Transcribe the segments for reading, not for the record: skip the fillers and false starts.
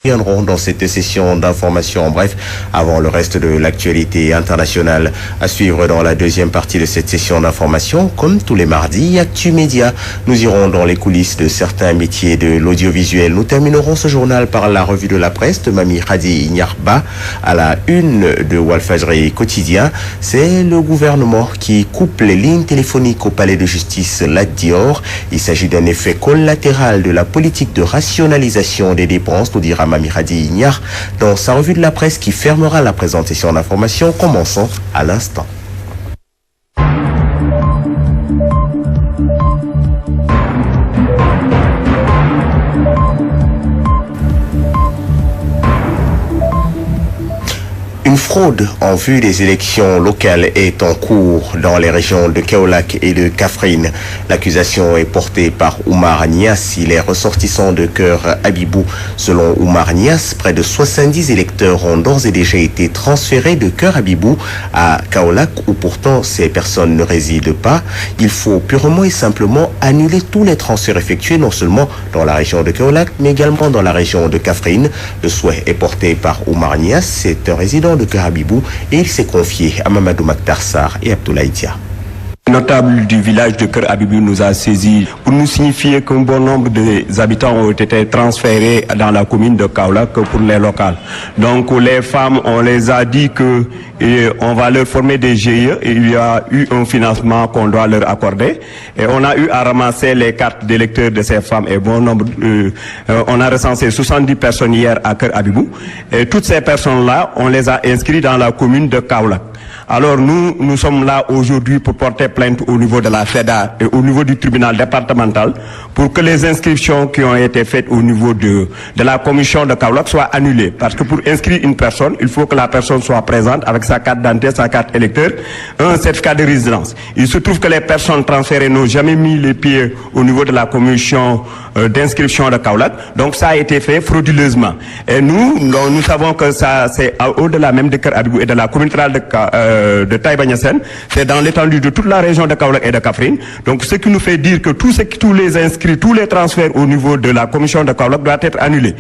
Viendront dans cette session d'information. En bref, avant le reste de l'actualité internationale à suivre dans la deuxième partie de cette session d'information, comme tous les mardis, Actu Média. Nous irons dans les coulisses de certains métiers de l'audiovisuel. Nous terminerons ce journal par la revue de la presse de Mami Khady Nyarba à la une de Walfadjri quotidien. C'est le gouvernement qui coupe les lignes téléphoniques au palais de justice Lat Dior. Il s'agit d'un effet collatéral de la politique de rationalisation des dépenses, nous dira Mami Khady Nyar dans sa revue de la presse qui fermera la présentation d'informations, commençant à l'instant. Une fraude en vue des élections locales est en cours dans les régions de Kaolack et de Kaffrine. L'accusation est portée par Oumar Niass. Il est ressortissant de Kër Abibou. Selon Oumar Niass, près de 70 électeurs ont d'ores et déjà été transférés de Kër Abibou à Kaolack, où pourtant ces personnes ne résident pas. Il faut purement et simplement annuler tous les transferts effectués, non seulement dans la région de Kaolack, mais également dans la région de Kaffrine. Le souhait est porté par Oumar Niass. C'est un résident de Kër Abibou et il s'est confié à Mamadou Makhtar Sarr et Abdoulaye Dia. Notable du village de Kër Abibou nous a saisi pour nous signifier qu'un bon nombre des habitants ont été transférés dans la commune de Kaolack pour les locales. Donc les femmes, on les a dit que on va leur former des GIE et il y a eu un financement qu'on doit leur accorder. Et on a eu à ramasser les cartes d'électeurs de ces femmes et bon nombre. On a recensé 70 personnes hier à Kër Abibou. Et toutes ces personnes-là, on les a inscrites dans la commune de Kaolack. Alors nous sommes là aujourd'hui pour porter plainte au niveau de la FEDA et au niveau du tribunal départemental pour que les inscriptions qui ont été faites au niveau de la commission de Kaolack soient annulées. Parce que pour inscrire une personne, il faut que la personne soit présente avec sa carte d'identité, sa carte électeur, un certificat de résidence. Il se trouve que les personnes transférées n'ont jamais mis les pieds au niveau de la commission d'inscription de Kaolack. Donc ça a été fait frauduleusement. Et nous savons que ça c'est au-delà même de Kër Abibou et de la commune rurale de Taïba Niassène, c'est dans l'étendue de toute la région de Kaolack et de Kaffrine. Donc ce qui nous fait dire que tous les inscrits, tous les transferts au niveau de la commission de Kaolack doivent être annulés.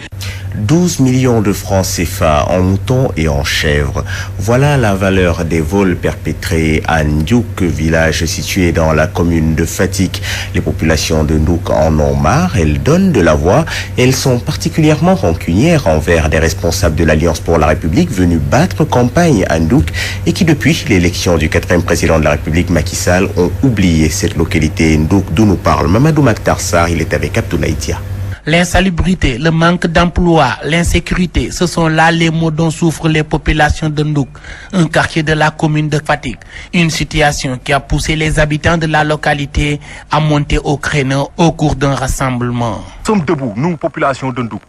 12 millions de francs CFA en moutons et en chèvres. Voilà la valeur des vols perpétrés à Ndiouk, village situé dans la commune de Fatick. Les populations de Ndiouk en ont marre, elles donnent de la voix. Elles sont particulièrement rancunières envers des responsables de l'Alliance pour la République venus battre campagne à Ndiouk et qui depuis l'élection du 4e président de la République, Macky Sall, ont oublié cette localité Ndiouk d'où nous parle Mamadou Makhtar Sarr. Il est avec Abdoulaye Dia. L'insalubrité, le manque d'emploi, l'insécurité, ce sont là les maux dont souffrent les populations de Ndiouk, un quartier de la commune de Fatick. Une situation qui a poussé les habitants de la localité à monter au créneau au cours d'un rassemblement. Nous sommes debout, nous, population de Ndiouk,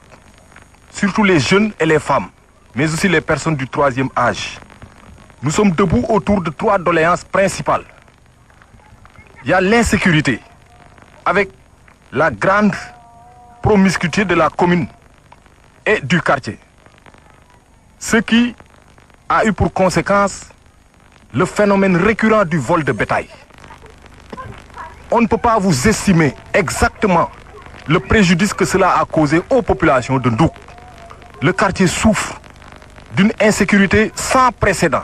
surtout les jeunes et les femmes, mais aussi les personnes du 3e âge. Nous sommes debout autour de 3 doléances principales. Il y a l'insécurité, avec la grande promiscuité de la commune et du quartier. Ce qui a eu pour conséquence le phénomène récurrent du vol de bétail. On ne peut pas vous estimer exactement le préjudice que cela a causé aux populations de Ndiouk. Le quartier souffre d'une insécurité sans précédent.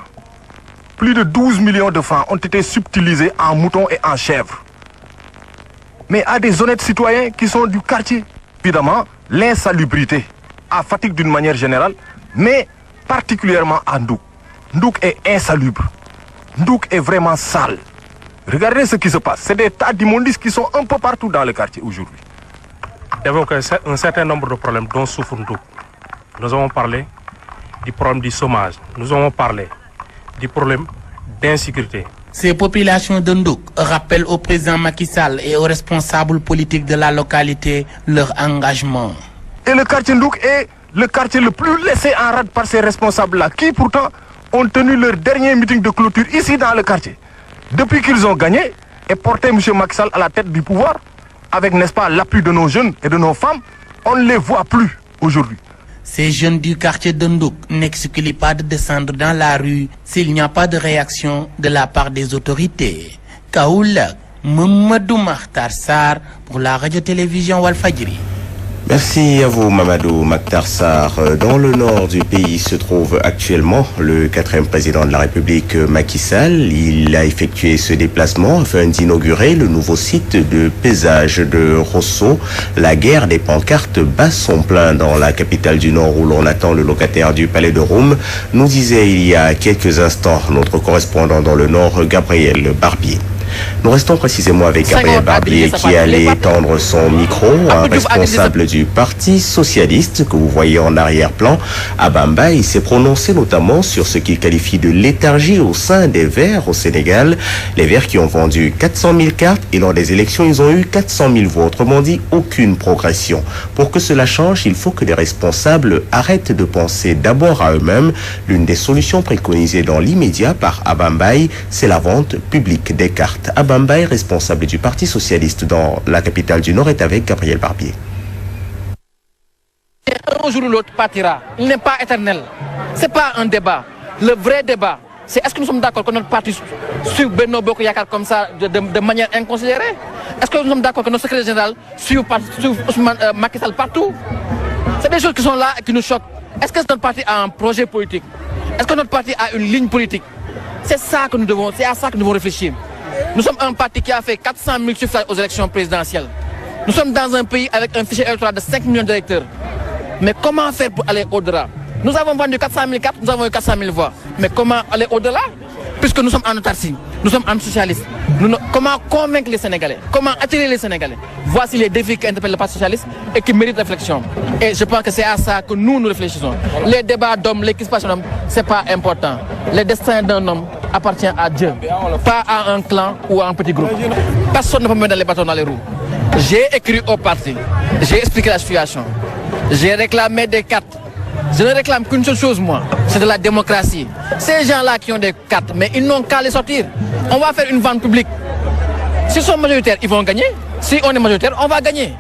Plus de 12 millions de francs ont été subtilisés en moutons et en chèvres. Mais à des honnêtes citoyens qui sont du quartier. Évidemment, l'insalubrité à Fatick d'une manière générale, mais particulièrement à Ndiouk. Ndiouk est insalubre. Ndiouk est vraiment sale. Regardez ce qui se passe. C'est des tas d'immondices qui sont un peu partout dans le quartier aujourd'hui. Il y avait un certain nombre de problèmes dont souffre Ndiouk. Nous avons parlé du problème du chômage. Nous avons parlé du problème d'insécurité. Ces populations de Ndiouk rappellent au président Macky Sall et aux responsables politiques de la localité leur engagement. Et le quartier Ndiouk est le quartier le plus laissé en rade par ces responsables-là, qui pourtant ont tenu leur dernier meeting de clôture ici dans le quartier. Depuis qu'ils ont gagné et porté M. Macky Sall à la tête du pouvoir, avec, n'est-ce pas, l'appui de nos jeunes et de nos femmes, on ne les voit plus aujourd'hui. Ces jeunes du quartier de Ndiouk n'excluent pas de descendre dans la rue s'il n'y a pas de réaction de la part des autorités. Kaolack, Mamadou Makhtar Sarr pour la radio-télévision Walfadjri. Merci à vous, Mamadou Makhtar Sarr. Dans le nord du pays se trouve actuellement le 4e président de la République, Macky Sall. Il a effectué ce déplacement afin d'inaugurer le nouveau site de paysage de Rosso. La guerre des pancartes bat son plein dans la capitale du Nord où l'on attend le locataire du Palais de Rome, nous disait il y a quelques instants notre correspondant dans le Nord, Gabriel Barbier. Nous restons précisément avec Gabriel Barbier qui allait tendre son micro, un responsable du Parti Socialiste que vous voyez en arrière-plan à Bamba. Il s'est prononcé notamment sur ce qu'il qualifie de léthargie au sein des Verts au Sénégal. Les Verts qui ont vendu 400 000 cartes et lors des élections, ils ont eu 400 000 voix. Autrement dit, aucune progression. Pour que cela change, il faut que les responsables arrêtent de penser d'abord à eux-mêmes. L'une des solutions préconisées dans l'immédiat par Abambaye, c'est la vente publique des cartes. Abambaye, responsable du Parti Socialiste dans la capitale du Nord, est avec Gabriel Barbier. Un jour ou l'autre partira. Il n'est pas éternel. Ce n'est pas un débat. Le vrai débat, c'est est-ce que nous sommes d'accord que notre parti suit Benno Bokk Yakaar comme ça de manière inconsidérée? Est-ce que nous sommes d'accord que notre secrétaire général suit Ousmane Macky Sall partout? C'est des choses qui sont là et qui nous choquent. Est-ce que notre parti a un projet politique? Est-ce que notre parti a une ligne politique? C'est ça que nous devons, c'est à ça que nous devons réfléchir. Nous sommes un parti qui a fait 400 000 suffrages aux élections présidentielles. Nous sommes dans un pays avec un fichier électoral de 5 millions d'électeurs. Mais comment faire pour aller au-delà? Nous avons vendu 400 000 cartes, nous avons eu 400 000 voix. Mais comment aller au-delà? Puisque nous sommes en autarcie, nous sommes anti-socialistes. Comment convaincre les Sénégalais? Comment attirer les Sénégalais? Voici les défis qui interpellent le Parti socialiste et qui méritent réflexion. Et je pense que c'est à ça que nous réfléchissons. Les débats d'hommes, les crispations d'hommes, ce n'est pas important. Le destin d'un homme appartient à Dieu, pas à un clan ou à un petit groupe. Personne ne peut mettre les bâtons dans les roues. J'ai écrit au parti, j'ai expliqué la situation, j'ai réclamé des cartes. Je ne réclame qu'une seule chose, moi, c'est de la démocratie. Ces gens-là qui ont des cartes, mais ils n'ont qu'à les sortir. On va faire une vente publique. S'ils sont majoritaires, ils vont gagner. Si on est majoritaire, on va gagner.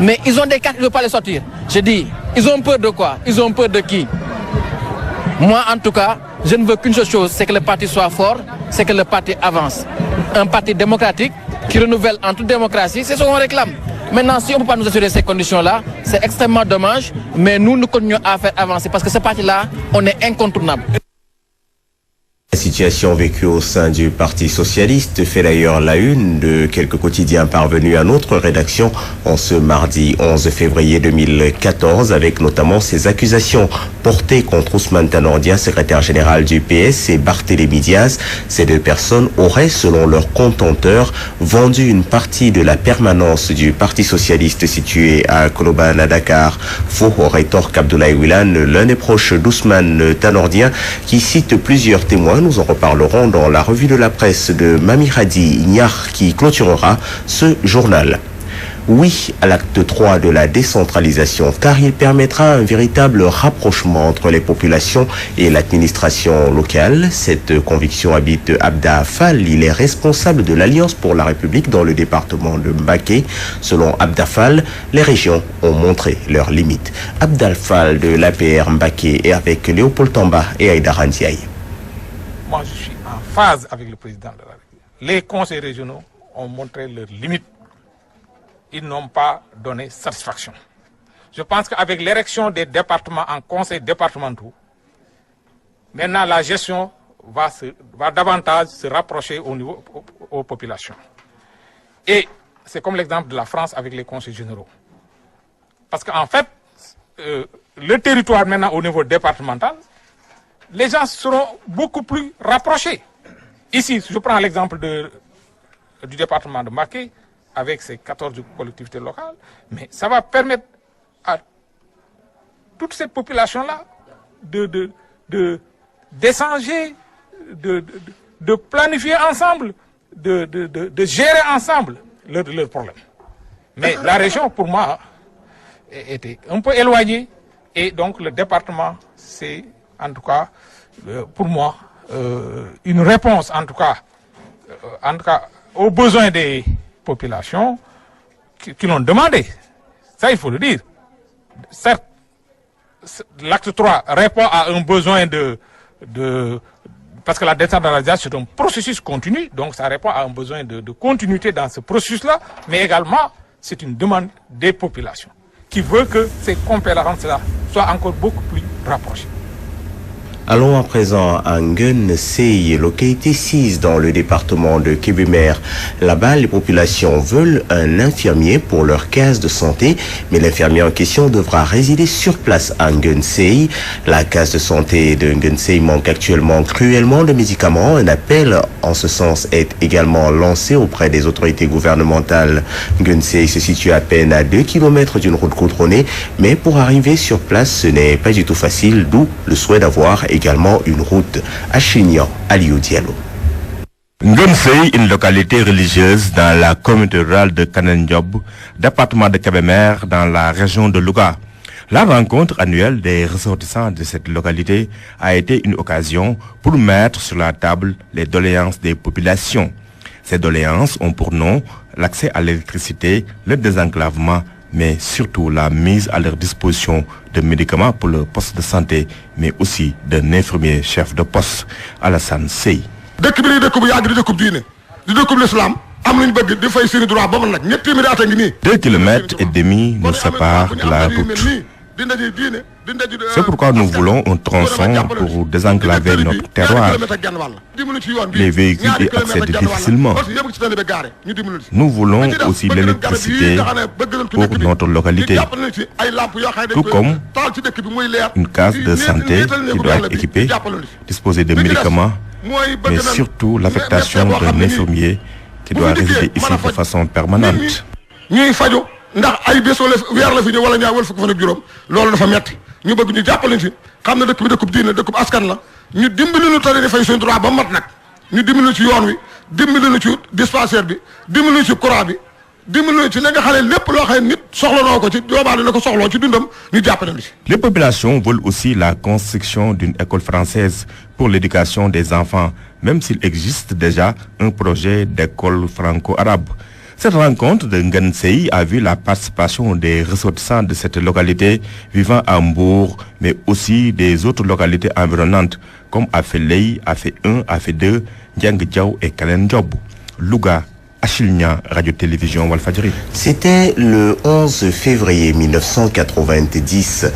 Mais ils ont des cartes, ils ne veulent pas les sortir. Je dis, ils ont peur de quoi? Ils ont peur de qui? Moi, en tout cas, je ne veux qu'une seule chose, c'est que le parti soit fort, c'est que le parti avance. Un parti démocratique qui renouvelle en toute démocratie, c'est ce qu'on réclame. Maintenant, si on ne peut pas nous assurer ces conditions-là, c'est extrêmement dommage, mais nous continuons à faire avancer parce que ce parti-là, on est incontournable. La situation vécue au sein du Parti Socialiste fait d'ailleurs la une de quelques quotidiens parvenus à notre rédaction en ce mardi 11 février 2014 avec notamment ces accusations portées contre Ousmane Tanor-Dieng, secrétaire général du PS, et Barthélémy Diaz. Ces deux personnes auraient, selon leur contenteurs, vendu une partie de la permanence du Parti Socialiste située à Colobane à Dakar. Faux rétorque Abdoulaye Wilane, l'un des proches d'Ousmane Tanor-Dieng, qui cite plusieurs témoins. Nous en reparlerons dans la revue de la presse de Mamiradi Niar qui clôturera ce journal. Oui à l'acte 3 de la décentralisation, car il permettra un véritable rapprochement entre les populations et l'administration locale. Cette conviction habite Abda Fall. Il est responsable de l'Alliance pour la République dans le département de Mbacké. Selon Abda Fall, les régions ont montré leurs limites. Abda Fall de l'APR Mbacké est avec Léopold Tamba et Aïdara Ndiaye. Moi, je suis en phase avec le président de la République. Les conseils régionaux ont montré leurs limites. Ils n'ont pas donné satisfaction. Je pense qu'avec l'érection des départements en conseils départementaux, maintenant la gestion va davantage se rapprocher aux populations. Et c'est comme l'exemple de la France avec les conseils généraux. Parce qu'en fait, le territoire maintenant au niveau départemental, les gens seront beaucoup plus rapprochés. Ici, je prends l'exemple du département de Mbacké, avec ses 14 collectivités locales, mais ça va permettre à toute cette population-là d'échanger, de planifier ensemble, de gérer ensemble leurs problèmes. Mais la région, pour moi, était un peu éloignée, et donc le département, c'est en tout cas, pour moi, une réponse, en tout cas, aux besoins des populations qui l'ont demandé. Ça, il faut le dire. Certes, l'acte 3 répond à un besoin parce que la décentralisation, c'est un processus continu, donc ça répond à un besoin de continuité dans ce processus-là, mais également, c'est une demande des populations. qui veut que ces compétences-là soient encore beaucoup plus rapprochées. Allons à présent à Nguyen-Sey, localité 6 dans le département de Kébémer. Là-bas, les populations veulent un infirmier pour leur case de santé, mais l'infirmier en question devra résider sur place à Nguyen-Sey. La case de santé de Nguyen-Sey manque actuellement cruellement de médicaments. Un appel en ce sens est également lancé auprès des autorités gouvernementales. Nguyen-Sey se situe à peine à 2 km d'une route goudronnée, mais pour arriver sur place, ce n'est pas du tout facile, d'où le souhait d'avoir également une route. À Chignan, Aliou Diallo. Nguyen-Sey, une localité religieuse dans la communauté rurale de Kanendiob, département de Kébémer, dans la région de Louga. La rencontre annuelle des ressortissants de cette localité a été une occasion pour mettre sur la table les doléances des populations. Ces doléances ont pour nom l'accès à l'électricité, le désenclavement, mais surtout la mise à leur disposition de médicaments pour le poste de santé, mais aussi d'un infirmier chef de poste, Alassane Sey. 2 kilomètres et demi nous séparent de la route. C'est pourquoi nous voulons un tronçon pour désenclaver notre terroir. Les véhicules y accèdent difficilement. Nous voulons aussi l'électricité pour notre localité, tout comme une case de santé qui doit être équipée, disposer de médicaments, mais surtout l'affectation d'un infirmier qui doit résider ici de façon permanente. ndax ay bés wala weer la fi ñëw wala ñaar wala fukk fan ak juróom loolu dafa metti ñu bëgg ñu jàppale ci xam na dëkk bi dëkkub diine dëkkub askan la ñu dimbali ñu tari di fay suñu droit ba mat nag ñu dimbali ci yoon wi dimbali ñu ci dispensaire bi dimbali ñu ci courant bi dimbali ñu ci la nga xale lépp loo xam nit soxla noo ko ci doobaale na ko soxloo ci dundam ñu jàppale ci. Les populations veulent aussi la construction d'une école française pour l'éducation des enfants, même s'il existe déjà un projet d'école franco-arabe. Cette rencontre de Nguyen-Sey a vu la participation des ressortissants de cette localité vivant à Mbour, mais aussi des autres localités environnantes comme Affeley, Afé 1, Afé 2, Ndiang Diaw et Kanendiob. Louga, Achilnia, Radio-Télévision Walfadjri. C'était le 11 février 1990.